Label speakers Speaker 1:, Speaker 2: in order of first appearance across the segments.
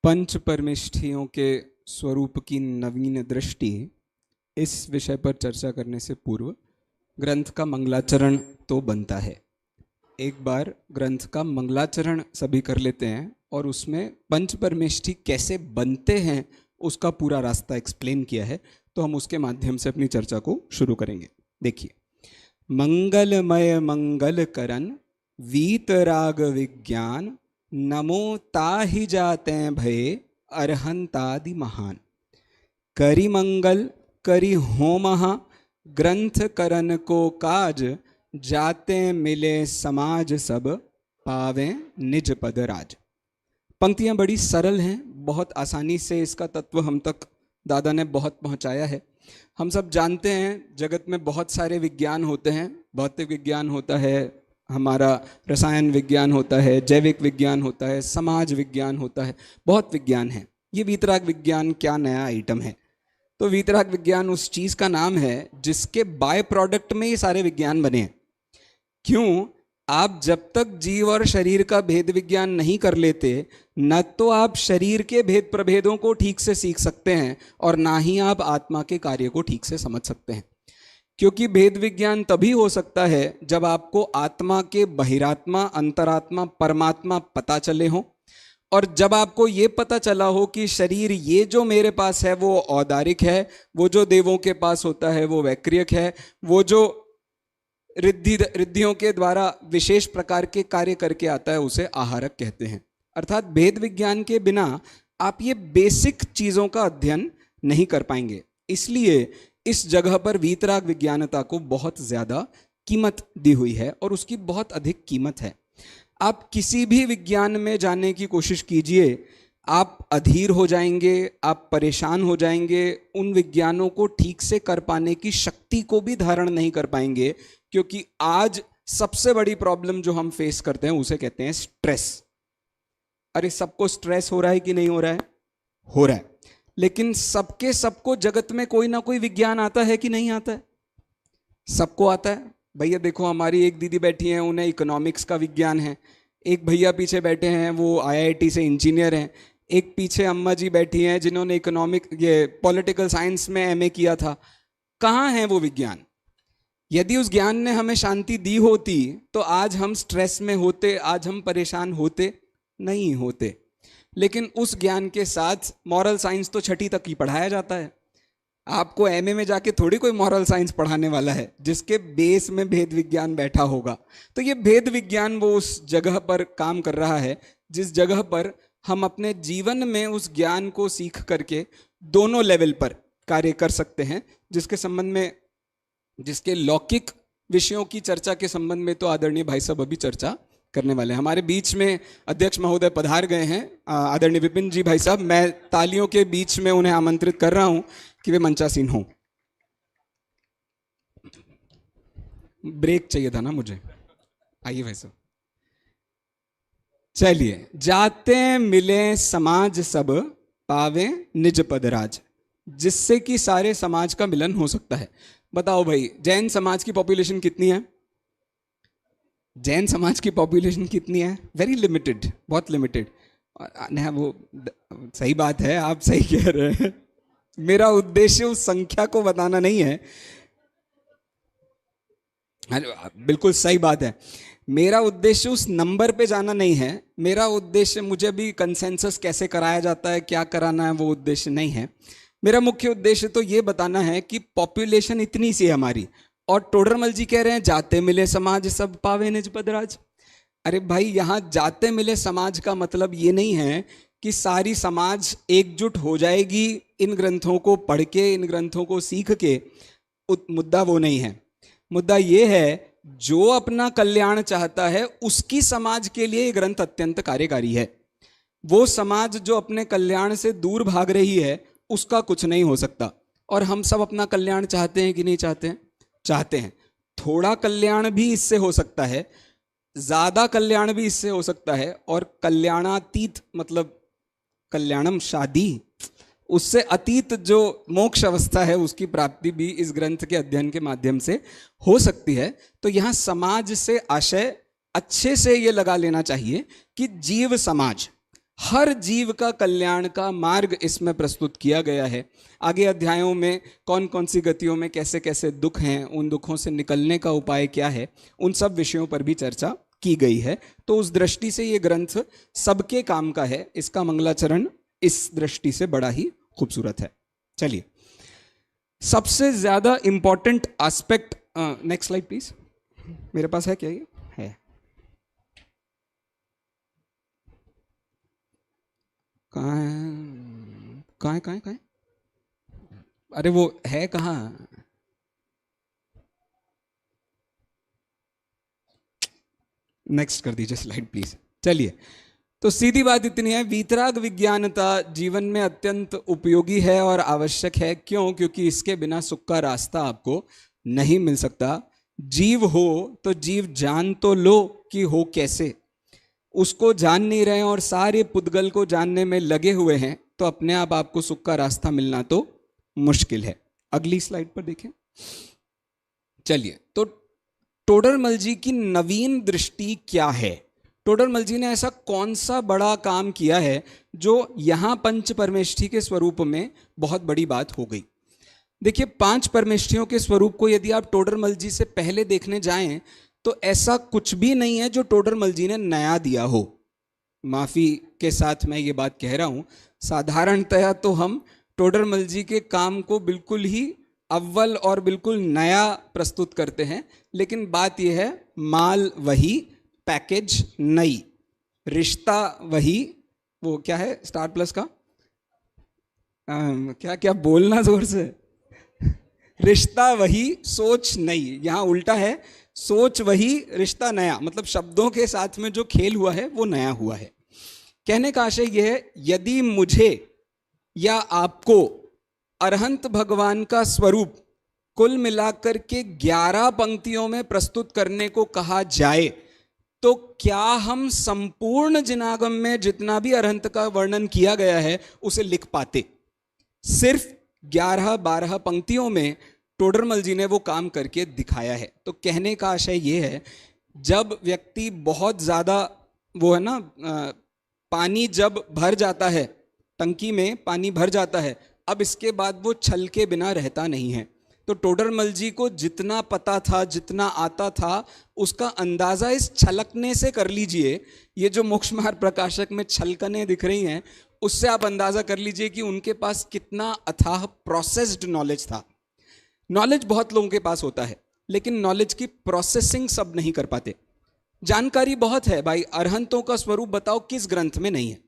Speaker 1: पंच परमेष्ठियों के स्वरूप की नवीन दृष्टि, इस विषय पर चर्चा करने से पूर्व ग्रंथ का मंगलाचरण तो बनता है। एक बार ग्रंथ का मंगलाचरण सभी कर लेते हैं और उसमें पंच परमेष्ठि कैसे बनते हैं उसका पूरा रास्ता एक्सप्लेन किया है, तो हम उसके माध्यम से अपनी चर्चा को शुरू करेंगे। देखिए, मंगलमय मंगल करन वीतराग विज्ञान, नमो ताहि जाते भये अरहंतादि महान। करि मंगल करि होमः, ग्रंथ करन को काज, जाते मिले समाज सब, पावे निज पद राज। पंक्तियां बड़ी सरल हैं, बहुत आसानी से इसका तत्व हम तक दादा ने बहुत पहुंचाया है। हम सब जानते हैं जगत में बहुत सारे विज्ञान होते हैं। भौतिक विज्ञान होता है, हमारा रसायन विज्ञान होता है, जैविक विज्ञान होता है, समाज विज्ञान होता है, बहुत विज्ञान है। ये वीतराग विज्ञान क्या नया आइटम है? तो वीतराग विज्ञान उस चीज का नाम है जिसके बाय प्रोडक्ट में ये सारे विज्ञान बने हैं। क्यों? आप जब तक जीव और शरीर का भेद विज्ञान नहीं कर लेते, न तो आप शरीर के भेद प्रभेदों को ठीक से सीख सकते हैं और ना ही आप आत्मा के कार्य को ठीक से समझ सकते हैं। क्योंकि भेद विज्ञान तभी हो सकता है जब आपको आत्मा के बहिरात्मा, अंतरात्मा, परमात्मा पता चले हो, और जब आपको ये पता चला हो कि शरीर ये जो मेरे पास है वो औदारिक है, वो जो देवों के पास होता है वो वैक्रियक है, वो जो रिद्धियों के द्वारा विशेष प्रकार के कार्य करके आता है उसे आहारक कहते हैं। अर्थात भेद विज्ञान के बिना आप ये बेसिक चीजों का अध्ययन नहीं कर पाएंगे। इसलिए इस जगह पर वीतराग विज्ञानता को बहुत ज्यादा कीमत दी हुई है और उसकी बहुत अधिक कीमत है। आप किसी भी विज्ञान में जाने की कोशिश कीजिए, आप अधीर हो जाएंगे, आप परेशान हो जाएंगे, उन विज्ञानों को ठीक से कर पाने की शक्ति को भी धारण नहीं कर पाएंगे। क्योंकि आज सबसे बड़ी प्रॉब्लम जो हम फेस करते हैं उसे कहते हैं स्ट्रेस। अरे सबको स्ट्रेस हो रहा है कि नहीं हो रहा है? हो रहा है। लेकिन सबको जगत में कोई ना कोई विज्ञान आता है कि नहीं आता है? सबको आता है। भैया देखो, हमारी एक दीदी बैठी हैं, उन्हें इकोनॉमिक्स का विज्ञान है। एक भैया पीछे बैठे हैं, वो आईआईटी से इंजीनियर हैं। एक पीछे अम्मा जी बैठी हैं जिन्होंने पॉलिटिकल साइंस में एमए किया था। कहाँ है वो विज्ञान? यदि उस ज्ञान ने हमें शांति दी होती तो आज हम स्ट्रेस में होते, आज हम परेशान होते नहीं होते। लेकिन उस ज्ञान के साथ मॉरल साइंस तो छठी तक ही पढ़ाया जाता है। आपको एमए में जाके थोड़ी कोई मॉरल साइंस पढ़ाने वाला है जिसके बेस में भेद विज्ञान बैठा होगा। तो ये भेद विज्ञान वो उस जगह पर काम कर रहा है जिस जगह पर हम अपने जीवन में उस ज्ञान को सीख करके दोनों लेवल पर कार्य कर सकते हैं। जिसके लौकिक विषयों की चर्चा के संबंध में तो आदरणीय भाई साहब अभी चर्चा करने वाले हैं। हमारे बीच में अध्यक्ष महोदय पधार गए हैं, आदरणीय विपिन जी भाई साहब। मैं तालियों के बीच में उन्हें आमंत्रित कर रहा हूं कि वे मंचासीन हों। ब्रेक चाहिए था ना मुझे। आइए भाई साहब। चलिए, जाते मिले समाज सब, पावे निज पद राज। जिससे कि सारे समाज का मिलन हो सकता है। बताओ भाई, जैन समाज की पॉपुलेशन कितनी है? जैन समाज की पॉपुलेशन कितनी है? वेरी लिमिटेड, बहुत लिमिटेड। वो सही बात है, आप सही कह रहे हैं। मेरा उद्देश्य उस संख्या को बताना नहीं है। बिल्कुल सही बात है। मेरा उद्देश्य उस नंबर पे जाना नहीं है। मेरा उद्देश्य, मुझे भी कंसेंसस कैसे कराया जाता है, क्या कराना है, वो उद्देश्य नहीं है। मेरा मुख्य उद्देश्य तो ये बताना है कि पॉपुलेशन इतनी सी है हमारी, और टोडरमल जी कह रहे हैं जाते मिले समाज सब, पावे निज पद राज। अरे भाई, यहां जाते मिले समाज का मतलब ये नहीं है कि सारी समाज एकजुट हो जाएगी इन ग्रंथों को पढ़ के, इन ग्रंथों को सीख के। मुद्दा वो नहीं है। मुद्दा ये है, जो अपना कल्याण चाहता है उसकी समाज के लिए ये ग्रंथ अत्यंत कार्यकारी है। वो समाज जो अपने कल्याण से दूर भाग रही है उसका कुछ नहीं हो सकता। और हम सब अपना कल्याण चाहते हैं कि नहीं चाहते हैं? चाहते हैं। थोड़ा कल्याण भी इससे हो सकता है, ज्यादा कल्याण भी इससे हो सकता है, और कल्याणातीत मतलब कल्याणम शादी, उससे अतीत जो मोक्ष अवस्था है उसकी प्राप्ति भी इस ग्रंथ के अध्ययन के माध्यम से हो सकती है। तो यहाँ समाज से आशय अच्छे से ये लगा लेना चाहिए कि जीव समाज, हर जीव का कल्याण का मार्ग इसमें प्रस्तुत किया गया है। आगे अध्यायों में कौन कौन सी गतियों में कैसे कैसे दुख हैं, उन दुखों से निकलने का उपाय क्या है, उन सब विषयों पर भी चर्चा की गई है। तो उस दृष्टि से ये ग्रंथ सबके काम का है। इसका मंगलाचरण इस दृष्टि से बड़ा ही खूबसूरत है। चलिए, सबसे ज्यादा important aspect, next slide please. मेरे पास है क्या? ये है, कहाँ है? कहाँ है? कहाँ है? कहाँ है? अरे वो है कहाँ? नेक्स्ट कर दीजिए स्लाइड प्लीज। चलिए, तो सीधी बात इतनी है, वीतराग विज्ञानता जीवन में अत्यंत उपयोगी है और आवश्यक है। क्यों? क्योंकि इसके बिना सुख का रास्ता आपको नहीं मिल सकता। जीव हो तो जीव जान तो लो कि हो कैसे। उसको जान नहीं रहे और सारे पुद्गल को जानने में लगे हुए हैं, तो अपने आप आपको सुख का रास्ता मिलना तो मुश्किल है। अगली स्लाइड पर देखें। चलिए, तो टोडरमल जी की नवीन दृष्टि क्या है? टोडरमल जी ने ऐसा कौन सा बड़ा काम किया है जो यहां पंच परमेष्ठी के स्वरूप में बहुत बड़ी बात हो गई? देखिए, पांच परमेष्ठियों के स्वरूप को यदि आप टोडरमल जी से पहले देखने जाएं तो ऐसा कुछ भी नहीं है जो टोडरमल जी ने नया दिया हो। माफी के साथ मैं ये बात कह रहा हूं, साधारणतया तो हम टोडरमल जी के काम को बिल्कुल ही अव्वल और बिल्कुल नया प्रस्तुत करते हैं, लेकिन बात यह है, माल वही, पैकेज नई, रिश्ता वही, वो क्या है स्टार प्लस का, क्या क्या बोलना जोर से, रिश्ता वही सोच नई। यहां उल्टा है, सोच वही रिश्ता नया, मतलब शब्दों के साथ में जो खेल हुआ है वो नया हुआ है। कहने का आशय यह है, यदि मुझे या आपको अरहंत भगवान का स्वरूप कुल मिलाकर के 11 पंक्तियों में प्रस्तुत करने को कहा जाए तो क्या हम संपूर्ण जिनागम में जितना भी अरहंत का वर्णन किया गया है उसे लिख पाते? सिर्फ 11-12 पंक्तियों में टोडरमल जी ने वो काम करके दिखाया है। तो कहने का आशय ये है, जब व्यक्ति बहुत ज़्यादा, वो है ना, पानी जब भर जाता है, टंकी में पानी भर जाता है, अब इसके बाद वो छल के बिना रहता नहीं है। तो टोडरमल जी को जितना पता था, जितना आता था, उसका अंदाज़ा इस छलकने से कर लीजिए। ये जो मोक्षमार्ग प्रकाशक में छलकने दिख रही हैं, उससे आप अंदाज़ा कर लीजिए कि उनके पास कितना अथाह प्रोसेस्ड नॉलेज था। नॉलेज बहुत लोगों के पास होता है, लेकिन नॉलेज की प्रोसेसिंग सब नहीं कर पाते। जानकारी बहुत है भाई, अरहंतों का स्वरूप बताओ किस ग्रंथ में नहीं है?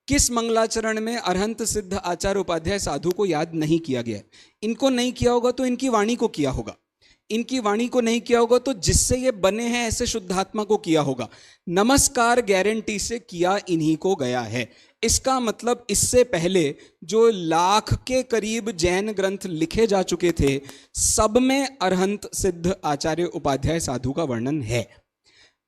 Speaker 1: किस मंगलाचरण में अरहंत सिद्ध आचार्य उपाध्याय साधु को याद नहीं किया गया? इनको नहीं किया होगा तो इनकी वाणी को किया होगा, इनकी वाणी को नहीं किया होगा तो जिससे ये बने हैं ऐसे शुद्धात्मा को किया होगा। नमस्कार गारंटी से किया इन्हीं को गया है। इसका मतलब इससे पहले जो लाख के करीब जैन ग्रंथ लिखे जा चुके थे, सब में अरहंत सिद्ध आचार्य उपाध्याय साधु का वर्णन है।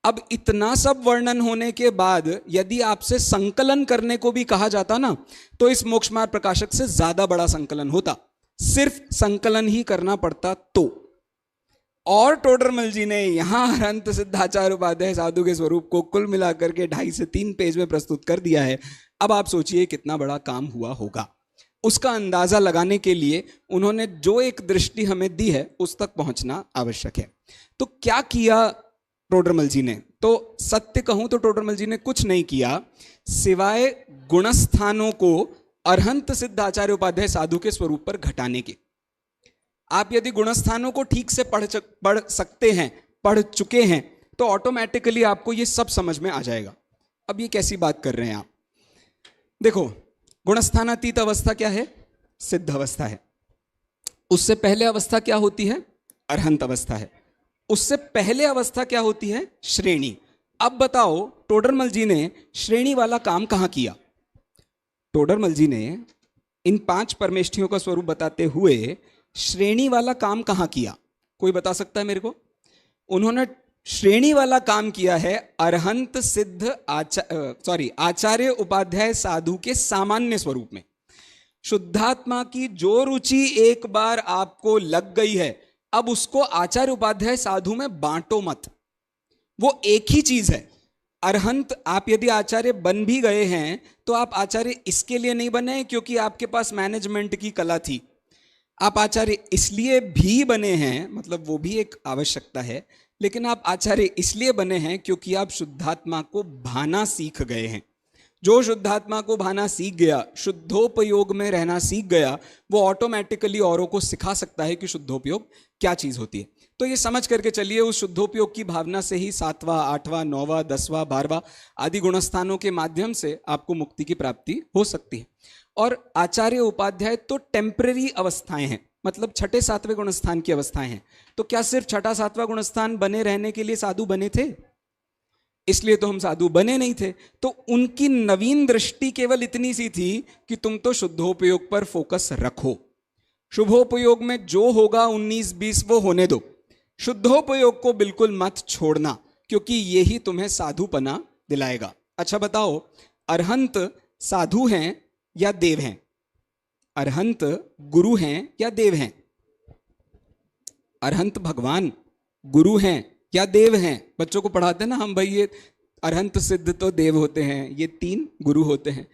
Speaker 1: अब इतना सब वर्णन होने के बाद यदि आपसे संकलन करने को भी कहा जाता ना, तो इस मोक्षमार्ग प्रकाशक से ज्यादा बड़ा संकलन होता। सिर्फ संकलन ही करना पड़ता तो। और टोडरमल जी ने यहां अरहंत सिद्धाचार्य उपाध्याय साधु के स्वरूप को कुल मिलाकर के 2.5 से 3 पेज में प्रस्तुत कर दिया है। अब आप सोचिए कितना बड़ा काम हुआ होगा। उसका अंदाजा लगाने के लिए उन्होंने जो एक दृष्टि हमें दी है उस तक पहुंचना आवश्यक है। तो क्या किया टोडरमल जी ने? तो सत्य कहूं तो टोडरमल जी ने कुछ नहीं किया सिवाय गुणस्थानों को अरहंत सिद्ध आचार्य उपाध्याय साधु के स्वरूप पर घटाने के। आप यदि गुणस्थानों को ठीक से पढ़ सकते हैं, पढ़ चुके हैं, तो ऑटोमेटिकली आपको ये सब समझ में आ जाएगा। अब ये कैसी बात कर रहे हैं आप? देखो, गुणस्थानातीत अवस्था क्या है? सिद्ध अवस्था है। उससे पहले अवस्था क्या होती है? अरहंत अवस्था है। उससे पहले अवस्था क्या होती है? श्रेणी। अब बताओ टोडरमल जी ने श्रेणी वाला काम कहां किया? टोडरमल जी ने इन 5 परमेष्ठियों का स्वरूप बताते हुए श्रेणी वाला काम कहां किया? कोई बता सकता है मेरे को? उन्होंने श्रेणी वाला काम किया है अरहंत सिद्ध आचार्य उपाध्याय साधु के सामान्य स्वरूप में। शुद्धात्मा की जो रुचि एक बार आपको लग गई है, अब उसको आचार्य उपाध्याय साधु में बांटो मत। वो एक ही चीज है। अरहंत, आप यदि आचार्य बन भी गए हैं तो आप आचार्य इसके लिए नहीं बने क्योंकि आपके पास मैनेजमेंट की कला थी। आप आचार्य इसलिए भी बने हैं, मतलब वो भी एक आवश्यकता है, लेकिन आप आचार्य इसलिए बने हैं क्योंकि आप शुद्धात्मा को भाना सीख गए हैं। जो शुद्धात्मा को भाना सीख गया, शुद्धोपयोग में रहना सीख गया, वो ऑटोमेटिकली औरों को सिखा सकता है कि शुद्धोपयोग क्या चीज होती है। तो ये समझ करके चलिए, उस शुद्धोपयोग की भावना से ही 7वां, 8वां, 9वां, 10वां, 12वां आदि गुणस्थानों के माध्यम से आपको मुक्ति की प्राप्ति हो सकती है। और आचार्य उपाध्याय तो टेम्पररी अवस्थाएं हैं, मतलब छठे सातवें गुणस्थान की अवस्थाएं हैं। तो क्या सिर्फ छठा सातवां गुणस्थान बने रहने के लिए साधु बने थे? इसलिए तो हम साधु बने नहीं थे। तो उनकी नवीन दृष्टि केवल इतनी सी थी कि तुम तो शुद्धोपयोग पर फोकस रखो, शुभोपयोग में जो होगा 19-20 वो होने दो, शुद्धोपयोग को बिल्कुल मत छोड़ना, क्योंकि यही तुम्हें साधुपना दिलाएगा। अच्छा बताओ, अरहंत साधु हैं या देव हैं? अरहंत गुरु हैं या देव हैं? अरहंत भगवान गुरु हैं या देव हैं? बच्चों को पढ़ाते हैं ना हम, भाई ये अरहंत सिद्ध तो देव होते हैं, ये 3 गुरु होते हैं।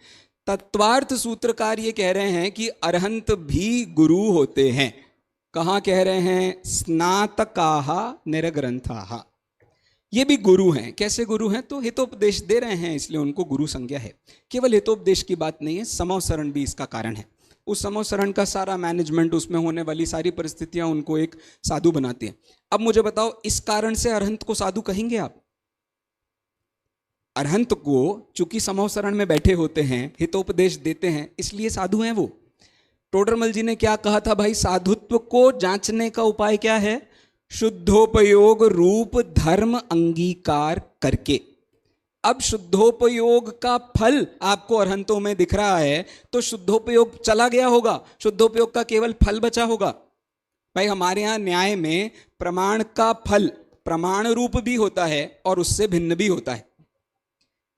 Speaker 1: तत्वार्थ सूत्रकार ये कह रहे हैं कि अरहंत भी गुरु होते हैं। कहाँ कह रहे हैं? स्नातकाहा निरग्रंथाहा, ये भी गुरु हैं। कैसे गुरु हैं? तो हितोपदेश दे रहे हैं, इसलिए उनको गुरु संज्ञा है। केवल हितोपदेश की बात नहीं है, समवसरण भी इसका कारण है। उस समवसरण का सारा मैनेजमेंट, उसमें होने वाली सारी परिस्थितियां उनको एक साधु बनाती हैं। अब मुझे बताओ, इस कारण से अरहंत को साधु कहेंगे आप? अरहंत को चूंकि समवसरण में बैठे होते हैं, हितोपदेश देते हैं, इसलिए साधु हैं वो। टोडरमल जी ने क्या कहा था भाई? साधुत्व को जांचने का उपाय क्या है? शुद्धोपयोग रूप धर्म अंगीकार करके। अब शुद्धोपयोग का फल आपको अरहंतों में दिख रहा है, तो शुद्धोपयोग चला गया होगा, शुद्धोपयोग का केवल फल बचा होगा। भाई हमारे यहां न्याय में प्रमाण का फल प्रमाण रूप भी होता है और उससे भिन्न भी होता है,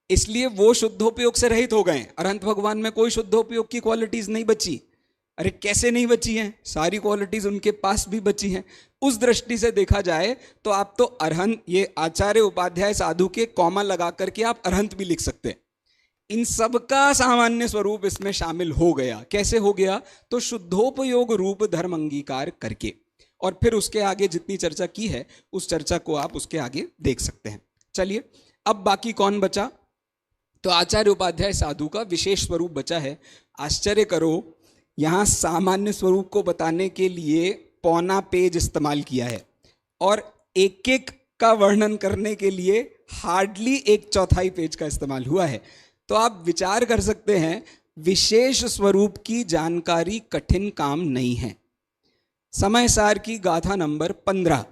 Speaker 1: इसलिए वो शुद्धोपयोग से रहित हो गए। अरहंत भगवान में कोई शुद्धोपयोग की क्वालिटीज नहीं बची। अरे कैसे नहीं बची हैं? सारी क्वालिटीज उनके पास भी बची हैं। उस दृष्टि से देखा जाए तो आप तो अरहंत, ये आचार्य उपाध्याय साधु के कॉमा लगा करके आप अरहंत भी लिख सकते हैं। इन सब का सामान्य स्वरूप इसमें शामिल हो गया। कैसे हो गया? तो शुद्धोपयोग रूप धर्म अंगीकार करके। और फिर उसके आगे जितनी चर्चा की है उस चर्चा को आप उसके आगे देख सकते हैं। चलिए, अब बाकी कौन बचा? तो आचार्य उपाध्याय साधु का विशेष स्वरूप बचा है। आश्चर्य करो, यहां सामान्य स्वरूप को बताने के लिए पौना पेज इस्तेमाल किया है और एक एक का वर्णन करने के लिए हार्डली 1/4 पेज का इस्तेमाल हुआ है। तो आप विचार कर सकते हैं, विशेष स्वरूप की जानकारी कठिन काम नहीं है। समय सार की गाथा नंबर 15।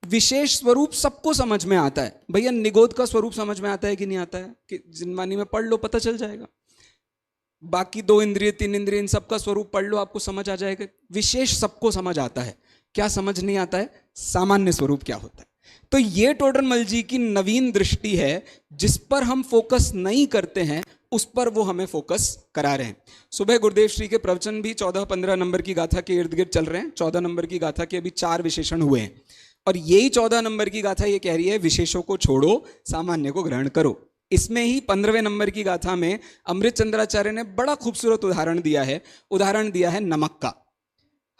Speaker 1: विशेष स्वरूप सबको समझ में आता है। भैया निगोद का स्वरूप समझ में आता है कि नहीं आता है? कि जिनवानी में पढ़ लो, पता चल जाएगा। बाकी 2 इंद्रिय 3 इंद्रिय इन सबका स्वरूप पढ़ लो, आपको समझ आ जाएगा। विशेष सबको समझ आता है, क्या समझ नहीं आता है? सामान्य स्वरूप क्या होता है। तो ये टोडरमल जी की नवीन दृष्टि है, जिस पर हम फोकस नहीं करते हैं उस पर वो हमें फोकस करा रहे हैं। सुबह गुरुदेव श्री के प्रवचन भी 14-15 नंबर की गाथा के इर्द गिर्द चल रहे हैं। 14 नंबर की गाथा के अभी 4 विशेषण हुए हैं और यही 14 नंबर की गाथा ये कह रही है, विशेषों को छोड़ो, सामान्य को ग्रहण करो। इसमें ही 15वें नंबर की गाथा में अमृत चंद्राचार्य ने बड़ा खूबसूरत उदाहरण दिया है। उदाहरण दिया है नमक का।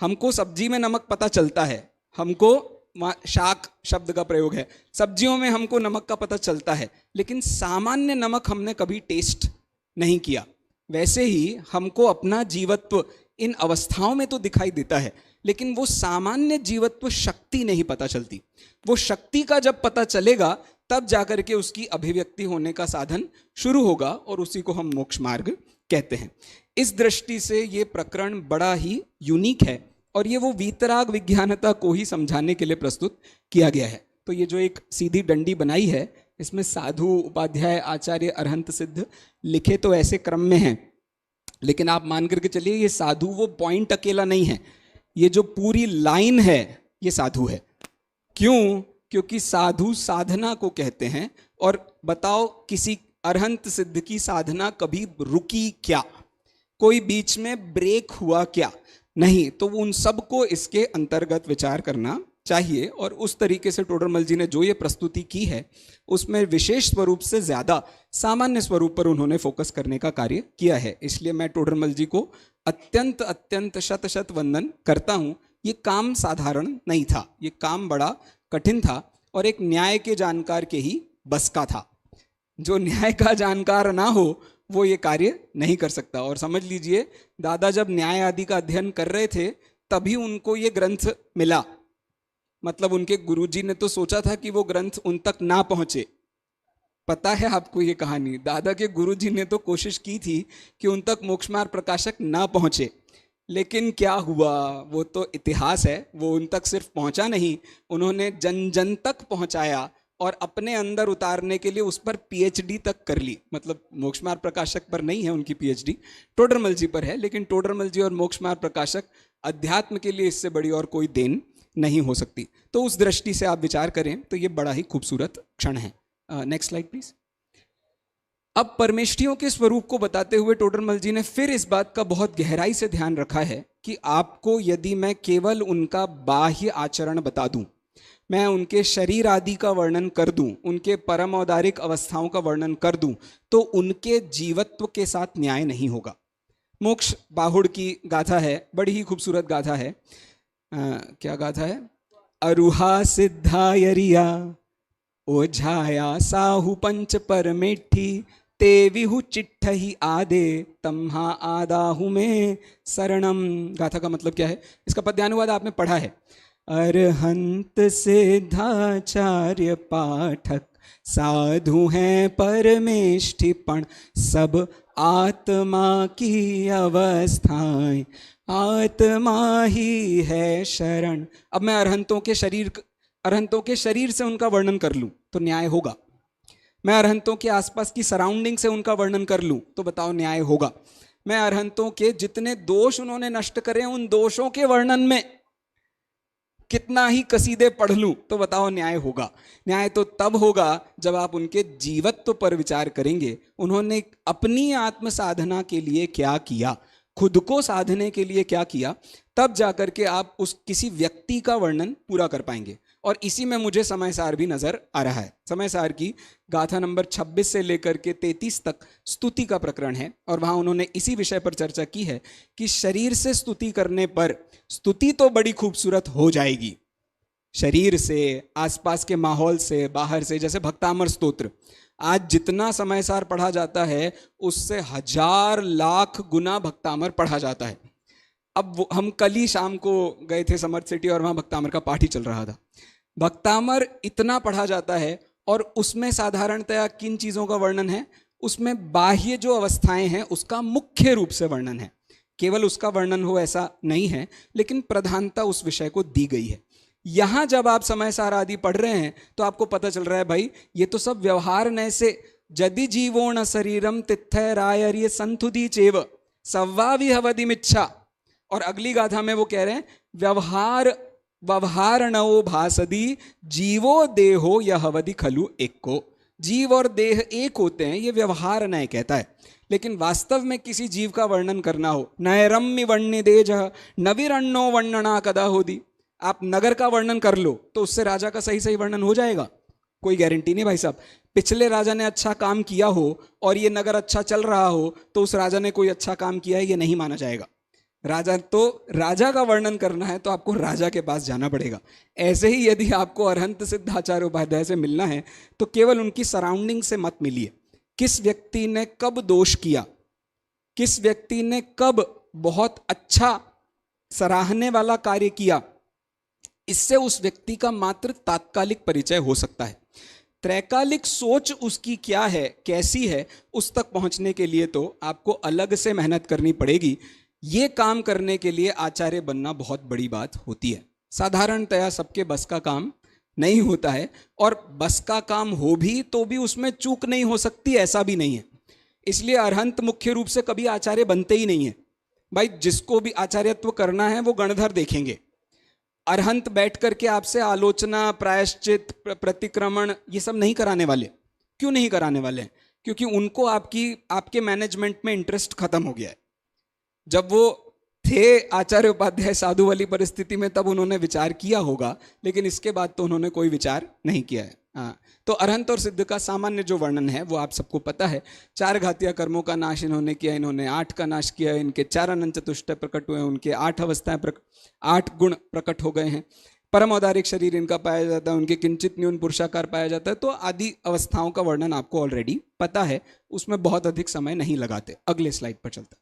Speaker 1: हमको सब्जी में नमक पता चलता है, हमको शाक शब्द का प्रयोग है, सब्जियों में हमको नमक का पता चलता है, लेकिन सामान्य नमक हमने कभी टेस्ट नहीं किया। वैसे ही हमको अपना जीवत्व इन अवस्थाओं में तो दिखाई देता है, लेकिन वो सामान्य जीवत्व शक्ति नहीं पता चलती। वो शक्ति का जब पता चलेगा तब जाकर के उसकी अभिव्यक्ति होने का साधन शुरू होगा और उसी को हम मोक्ष मार्ग कहते हैं। इस दृष्टि से ये प्रकरण बड़ा ही यूनिक है और ये वो वीतराग विज्ञानता को ही समझाने के लिए प्रस्तुत किया गया है। तो ये जो एक सीधी डंडी बनाई है, इसमें साधु, उपाध्याय, आचार्य, अरहंत, सिद्ध लिखे तो ऐसे क्रम में हैं, लेकिन आप मान करके चलिए ये साधु वो पॉइंट अकेला नहीं है, ये जो पूरी लाइन है ये साधु है। क्यों? क्योंकि साधु साधना को कहते हैं। और बताओ, किसी अरहंत सिद्ध की साधना कभी रुकी क्या? कोई बीच में ब्रेक हुआ क्या? नहीं। तो उन सब को इसके अंतर्गत विचार करना चाहिए, और उस तरीके से टोडरमल जी ने जो ये प्रस्तुति की है उसमें विशेष स्वरूप से ज़्यादा सामान्य स्वरूप पर उन्होंने फोकस करने का कार्य किया है। इसलिए मैं टोडरमल जी को अत्यंत अत्यंत शत शत वंदन करता हूँ। ये काम साधारण नहीं था, ये काम बड़ा कठिन था और एक न्याय के जानकार के ही बस का था। जो न्याय का जानकार ना हो वो ये कार्य नहीं कर सकता। और समझ लीजिए, दादा जब न्याय आदि का अध्ययन कर रहे थे तभी उनको ये ग्रंथ मिला। मतलब उनके गुरुजी ने तो सोचा था कि वो ग्रंथ उन तक ना पहुंचे। पता है आपको ये कहानी, दादा के गुरुजी ने तो कोशिश की थी कि उन तक मोक्ष मार्ग प्रकाशक ना पहुंचे, लेकिन क्या हुआ वो तो इतिहास है। वो उन तक सिर्फ पहुंचा नहीं, उन्होंने जन जन तक पहुंचाया और अपने अंदर उतारने के लिए उस पर पीएचडी तक कर ली। मतलब मोक्ष मार्ग प्रकाशक पर नहीं है उनकी पीएचडी, टोडरमल जी पर है, लेकिन टोडरमल जी और मोक्ष मार्ग प्रकाशक अध्यात्म के लिए इससे बड़ी और कोई देन नहीं हो सकती। तो उस दृष्टि से आप विचार करें तो ये बड़ा ही खूबसूरत क्षण है। Next slide please. अब परमेष्ठियों के स्वरूप को बताते हुए टोडरमल जी ने फिर इस बात का बहुत गहराई से ध्यान रखा है कि आपको यदि मैं केवल उनका बाह्य आचरण बता दूं, मैं उनके शरीर आदि का वर्णन कर दूं, उनके परम औदारिक अवस्थाओं का वर्णन कर दूं, तो उनके जीवत्व के साथ न्याय नहीं होगा। मोक्ष बाहुड़ की गाथा है, बड़ी ही खूबसूरत गाथा है। क्या गाथा है? अरुहा सिद्धायरिया ओझाया साहु पंच परमेठी ते विहु चिट्ठही आदे तम्हा आदाहु में शरणम। गाथा का मतलब क्या है? इसका पद्यानुवाद आपने पढ़ा है। अरहंत सिद्धाचार्य पाठक साधु हैं परमेष्ठिपण, सब आत्मा की अवस्थाएं आत्मा ही है शरण। अब मैं अरहंतों के शरीर से उनका वर्णन कर लूं तो न्याय होगा। मैं अरहंतों के आसपास की सराउंडिंग से उनका वर्णन कर लूं तो बताओ न्याय होगा। मैं अरहंतों के जितने दोष उन्होंने नष्ट करे उन दोषों के वर्णन में कितना ही कसीदे पढ़ लूं तो बताओ न्याय होगा। न्याय तो तब होगा जब आप उनके जीवत्व पर विचार करेंगे। उन्होंने अपनी आत्म साधना के लिए क्या किया, खुद को साधने के लिए क्या किया, तब जाकर के आप उस किसी व्यक्ति का वर्णन पूरा कर पाएंगे। और इसी में मुझे समय सार भी नजर आ रहा है। समय सार की गाथा नंबर 26 से लेकर के 33 तक स्तुति का प्रकरण है और वहां उन्होंने इसी विषय पर चर्चा की है कि शरीर से स्तुति करने पर स्तुति तो बड़ी खूबसूरत हो जाएगी, शरीर से, आसपास के माहौल से, बाहर से। जैसे भक्तामर स्तोत्र आज जितना समय सार पढ़ा जाता है उससे 1000 लाख गुना भक्तामर पढ़ा जाता है। अब हम कल ही शाम को गए थे समर्थ सिटी और वहां भक्तामर का पाठ ही चल रहा था। भक्तामर इतना पढ़ा जाता है और उसमें साधारणतया किन चीजों का वर्णन है? उसमें बाह्य जो अवस्थाएं हैं उसका मुख्य रूप से वर्णन है। केवल उसका वर्णन हो ऐसा नहीं है, लेकिन प्रधानता उस विषय को दी गई है। यहां जब आप समय सार आदि पढ़ रहे हैं तो आपको पता चल रहा है भाई ये तो सब व्यवहार नय से जदि जीवो न शरीरम तिथ्य रायर्य संथुदी चेव सव्वा विहवदिमिच्छा। और अगली गाथा में वो कह रहे हैं व्यवहार नवो भासदी जीवो देहो यहवदि खलु एको। जीव और देह एक होते हैं, ये व्यवहार नय कहता है। लेकिन वास्तव में किसी जीव का वर्णन करना हो, नयरम्य वण्य देज नविरण्णो वर्णना कदा होदी। आप नगर का वर्णन कर लो तो उससे राजा का सही सही वर्णन हो जाएगा? कोई गारंटी नहीं भाई साहब। पिछले राजा ने अच्छा काम किया हो और ये नगर अच्छा चल रहा हो तो उस राजा ने कोई अच्छा काम किया है ये नहीं माना जाएगा। राजा का वर्णन करना है तो आपको राजा के पास जाना पड़ेगा। ऐसे ही यदि आपको अरहंत सिद्धाचार्य उपाध्याय से मिलना है तो केवल उनकी सराउंडिंग से मत मिलिए। किस व्यक्ति ने कब दोष किया, किस व्यक्ति ने कब बहुत अच्छा सराहने वाला कार्य किया, इससे उस व्यक्ति का मात्र तात्कालिक परिचय हो सकता है। त्रैकालिक सोच उसकी क्या है, कैसी है, उस तक पहुंचने के लिए तो आपको अलग से मेहनत करनी पड़ेगी। ये काम करने के लिए आचार्य बनना बहुत बड़ी बात होती है। साधारणतया सबके बस का काम नहीं होता है, और बस का काम हो भी तो भी उसमें चूक नहीं हो सकती ऐसा भी नहीं है। इसलिए अरहंत मुख्य रूप से कभी आचार्य बनते ही नहीं है। भाई जिसको भी आचार्यत्व करना है वो गणधर देखेंगे। अरहंत बैठ करके आपसे आलोचना, प्रायश्चित, प्रतिक्रमण ये सब नहीं कराने वाले। क्यों नहीं कराने वाले? क्योंकि उनको आपके मैनेजमेंट में इंटरेस्ट खत्म हो गया है। जब वो थे आचार्य उपाध्याय साधु वाली परिस्थिति में तब उन्होंने विचार किया होगा, लेकिन इसके बाद तो उन्होंने कोई विचार नहीं किया है। हाँ, तो अरहंत और सिद्ध का सामान्य जो वर्णन है वो आप सबको पता है। 4 घातीय कर्मों का नाश इन्होंने किया, इन्होंने 8 का नाश किया, इनके 4 अनंत चतुष्टय प्रकट हुए, उनके 8 अवस्थाएं 8 गुण प्रकट हो गए हैं। परम औदारिक शरीर इनका पाया जाता है, उनके किंचित न्यून पुरुषाकार पाया जाता है। तो आदि अवस्थाओं का वर्णन आपको ऑलरेडी पता है, उसमें बहुत अधिक समय नहीं लगाते। अगले स्लाइड पर चलते।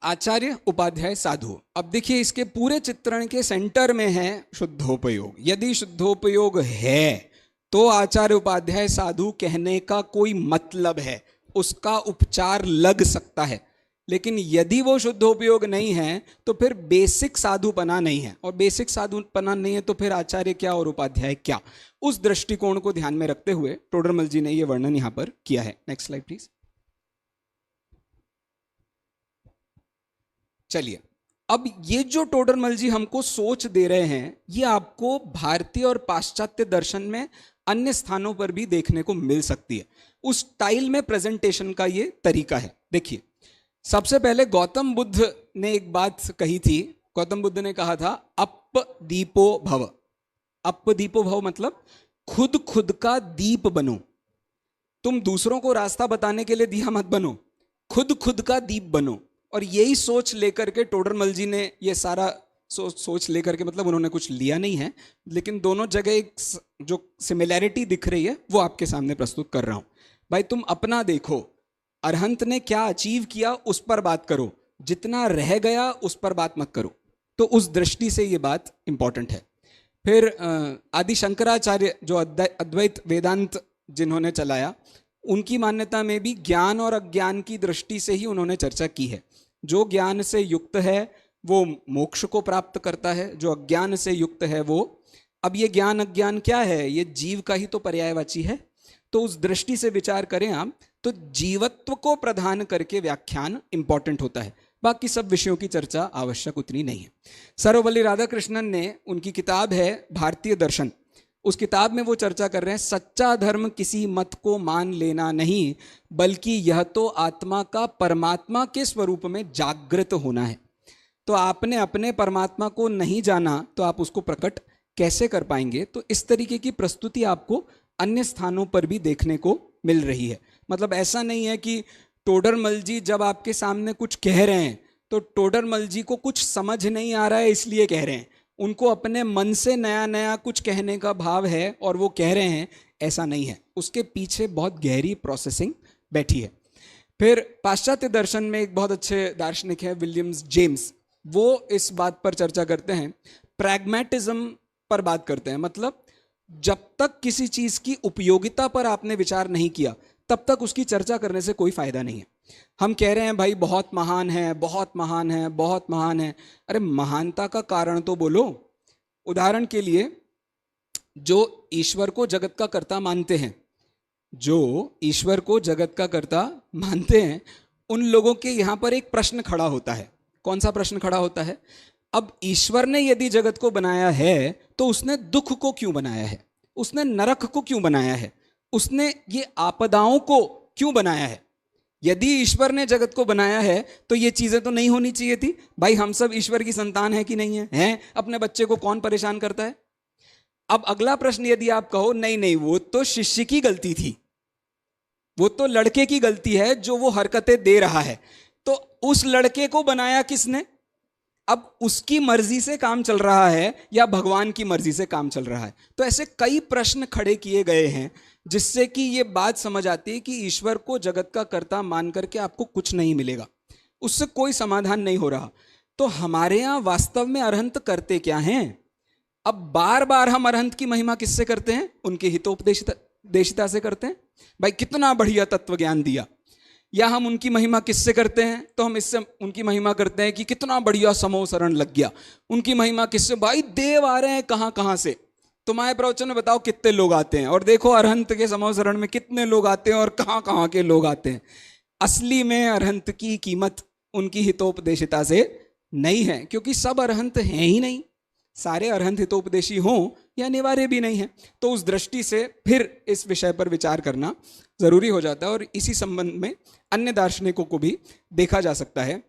Speaker 1: आचार्य उपाध्याय साधु। अब देखिए इसके पूरे चित्रण के सेंटर में है शुद्धोपयोग। यदि शुद्धोपयोग है तो आचार्य उपाध्याय साधु कहने का कोई मतलब है, उसका उपचार लग सकता है। लेकिन यदि वो शुद्धोपयोग नहीं है तो फिर बेसिक साधुपना नहीं है, और बेसिक साधुपना नहीं है तो फिर आचार्य क्या और उपाध्याय क्या। उस दृष्टिकोण को ध्यान में रखते हुए टोडरमल जी ने यह वर्णन यहां पर किया है। Next slide please. चलिए, अब ये जो टोडरमल जी हमको सोच दे रहे हैं, ये आपको भारतीय और पाश्चात्य दर्शन में अन्य स्थानों पर भी देखने को मिल सकती है। उस स्टाइल में प्रेजेंटेशन का ये तरीका है। देखिए, सबसे पहले गौतम बुद्ध ने एक बात कही थी। गौतम बुद्ध ने कहा था अप दीपो भव। अप दीपो भव मतलब खुद खुद का दीप बनो। तुम दूसरों को रास्ता बताने के लिए दिया मत बनो, खुद खुद का दीप बनो। और यही सोच लेकर के टोडरमल जी ने ये सारा सोच लेकर के, मतलब उन्होंने कुछ लिया नहीं है, लेकिन दोनों जगह एक जो सिमिलैरिटी दिख रही है वो आपके सामने प्रस्तुत कर रहा हूं। भाई तुम अपना देखो, अरहंत ने क्या अचीव किया उस पर बात करो, जितना रह गया उस पर बात मत करो। तो उस दृष्टि से ये बात इंपॉर्टेंट है। फिर आदि शंकराचार्य जो अद्वैत वेदांत जिन्होंने चलाया, उनकी मान्यता में भी ज्ञान और अज्ञान की दृष्टि से ही उन्होंने चर्चा की है। जो ज्ञान से युक्त है वो मोक्ष को प्राप्त करता है, जो अज्ञान से युक्त है वो, अब ये ज्ञान अज्ञान क्या है, ये जीव का ही तो पर्यायवाची है। तो उस दृष्टि से विचार करें आप तो जीवत्व को प्रदान करके व्याख्यान इंपॉर्टेंट होता है। बाकी सब विषयों की चर्चा आवश्यक उतनी नहीं है। सर्वपल्ली राधाकृष्णन ने, उनकी किताब है भारतीय दर्शन, उस किताब में वो चर्चा कर रहे हैं सच्चा धर्म किसी मत को मान लेना नहीं, बल्कि यह तो आत्मा का परमात्मा के स्वरूप में जागृत होना है। तो आपने अपने परमात्मा को नहीं जाना तो आप उसको प्रकट कैसे कर पाएंगे। तो इस तरीके की प्रस्तुति आपको अन्य स्थानों पर भी देखने को मिल रही है। मतलब ऐसा नहीं है कि टोडरमल जी जब आपके सामने कुछ कह रहे हैं तो टोडरमल जी को कुछ समझ नहीं आ रहा है इसलिए कह रहे हैं, उनको अपने मन से नया नया कुछ कहने का भाव है और वो कह रहे हैं, ऐसा नहीं है। उसके पीछे बहुत गहरी प्रोसेसिंग बैठी है। फिर पाश्चात्य दर्शन में एक बहुत अच्छे दार्शनिक है विलियम्स जेम्स, वो इस बात पर चर्चा करते हैं, प्रैग्मेटिज्म पर बात करते हैं। मतलब जब तक किसी चीज की उपयोगिता पर आपने विचार नहीं किया तब तक उसकी चर्चा करने से कोई फायदा नहीं है। हम कह रहे हैं भाई बहुत महान है, बहुत महान है, बहुत महान है। अरे महानता का कारण तो बोलो। उदाहरण के लिए, जो ईश्वर को जगत का कर्ता मानते हैं, जो ईश्वर को जगत का कर्ता मानते हैं, उन लोगों के यहां पर एक प्रश्न खड़ा होता है। कौन सा प्रश्न खड़ा होता है? अब ईश्वर ने यदि जगत को बनाया है तो उसने दुख को क्यों बनाया है, उसने नरक को क्यों बनाया है, उसने ये आपदाओं को क्यों बनाया है? यदि ईश्वर ने जगत को बनाया है तो ये चीजें तो नहीं होनी चाहिए थी। भाई हम सब ईश्वर की संतान है कि नहीं है? हैं? अपने बच्चे को कौन परेशान करता है? अब अगला प्रश्न यदि आप कहो नहीं नहीं वो तो शिष्य की गलती थी, वो तो लड़के की गलती है जो वो हरकतें दे रहा है, तो उस लड़के को बनाया किसने? अब उसकी मर्जी से काम चल रहा है या भगवान की मर्जी से काम चल रहा है? तो ऐसे कई प्रश्न खड़े किए गए हैं जिससे कि ये बात समझ आती है कि ईश्वर को जगत का कर्ता मान करके आपको कुछ नहीं मिलेगा, उससे कोई समाधान नहीं हो रहा। तो हमारे यहां वास्तव में अरहंत करते क्या हैं? अब बार बार हम अरहंत की महिमा किससे करते हैं? उनके हितोपदेशिता से करते हैं। भाई कितना बढ़िया तत्व ज्ञान दिया। या हम उनकी महिमा किससे करते हैं? तो हम इससे उनकी महिमा करते हैं कि कितना बढ़िया समूह शरण लग गया। उनकी महिमा किससे? भाई देव आ रहे हैं कहां कहां से, तुम्हारे प्रवचन में बताओ कितने लोग आते हैं, और देखो अरहंत के समूह शरण में कितने लोग आते हैं और कहां कहां के लोग आते हैं। असली में अरहंत की कीमत उनकी हितोपदेशिता से नहीं है, क्योंकि सब अरहंत हैं ही नहीं। सारे अरहंत हितोपदेशी हों या अनिवार्य भी नहीं है। तो उस दृष्टि से फिर इस विषय पर विचार करना जरूरी हो जाता है, और इसी संबंध में अन्य दार्शनिकों को भी देखा जा सकता है।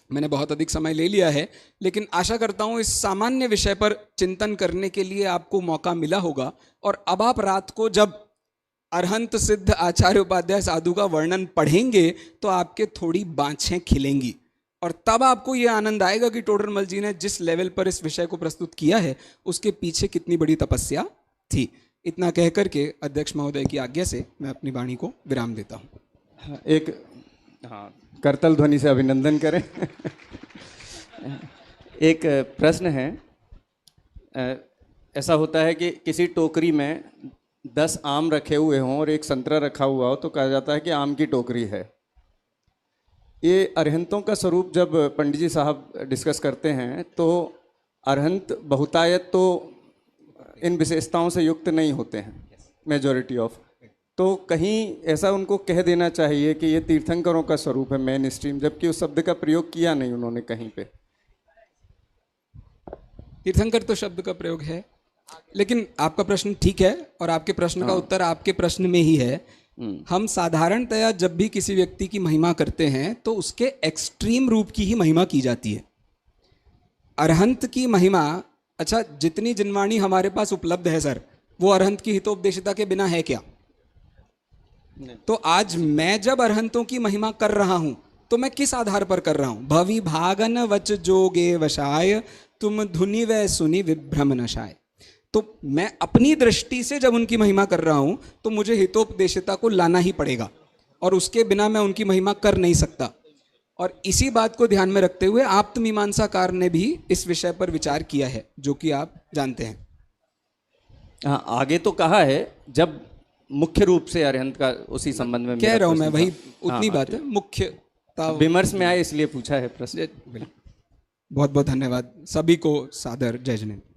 Speaker 1: मैंने बहुत अधिक समय ले लिया है, लेकिन आशा करता हूँ इस सामान्य विषय पर चिंतन करने के लिए आपको मौका मिला होगा। और अब आप रात को जब अरहंत सिद्ध आचार्य उपाध्याय साधु का वर्णन पढ़ेंगे तो आपके थोड़ी बाँछें खिलेंगी, और तब आपको ये आनंद आएगा कि टोडरमल जी ने जिस लेवल पर इस विषय को प्रस्तुत किया है उसके पीछे कितनी बड़ी तपस्या थी। इतना कह करके अध्यक्ष महोदय की आज्ञा से मैं अपनी वाणी को विराम देता हूँ।
Speaker 2: एक करतल ध्वनि से अभिनंदन करें। एक प्रश्न है, ऐसा होता है कि किसी टोकरी में 10 आम रखे हुए हों और एक संतरा रखा हुआ हो तो कहा जाता है कि आम की टोकरी है। ये अरहंतों का स्वरूप जब पंडित जी साहब डिस्कस करते हैं तो अरहंत बहुतायत तो इन विशेषताओं से युक्त नहीं होते हैं, मेजॉरिटी ऑफ। तो कहीं ऐसा उनको कह देना चाहिए कि ये तीर्थंकरों का स्वरूप है मेन स्ट्रीम, जबकि उस शब्द का प्रयोग किया नहीं उन्होंने कहीं पे।
Speaker 1: तीर्थंकर तो शब्द का प्रयोग है, लेकिन आपका प्रश्न ठीक है और आपके प्रश्न का उत्तर आपके प्रश्न में ही है। हम साधारणतया जब भी किसी व्यक्ति की महिमा करते हैं तो उसके एक्सट्रीम रूप की ही महिमा की जाती है। अरहंत की महिमा, अच्छा जितनी जिनवाणी हमारे पास उपलब्ध है सर, वो अरहंत की हितोपदेशिता के बिना है क्या? तो आज मैं जब अरहंतों की महिमा कर रहा हूं तो मैं किस आधार पर कर रहा हूं? भवि भागन वच जोगे वशाय तुम धुनि व सुनि विभ्रम नशाय। तो मैं अपनी दृष्टि से जब उनकी महिमा कर रहा हूं तो मुझे हितोपदेशिता को लाना ही पड़ेगा, और उसके बिना मैं उनकी महिमा कर नहीं सकता। और इसी बात को ध्यान में रखते हुए आप्त मीमांसाकार ने भी इस विषय पर विचार किया है, जो कि आप जानते हैं।
Speaker 2: हाँ, आगे तो कहा है जब मुख्य रूप से अरहंत का उसी संबंध में
Speaker 1: कह रहा हूं मैं, वही उतनी बात है, मुख्यता
Speaker 2: विमर्श में आए इसलिए पूछा है प्रश्न।
Speaker 1: बहुत बहुत धन्यवाद, सभी को सादर जय जनेन्द्र।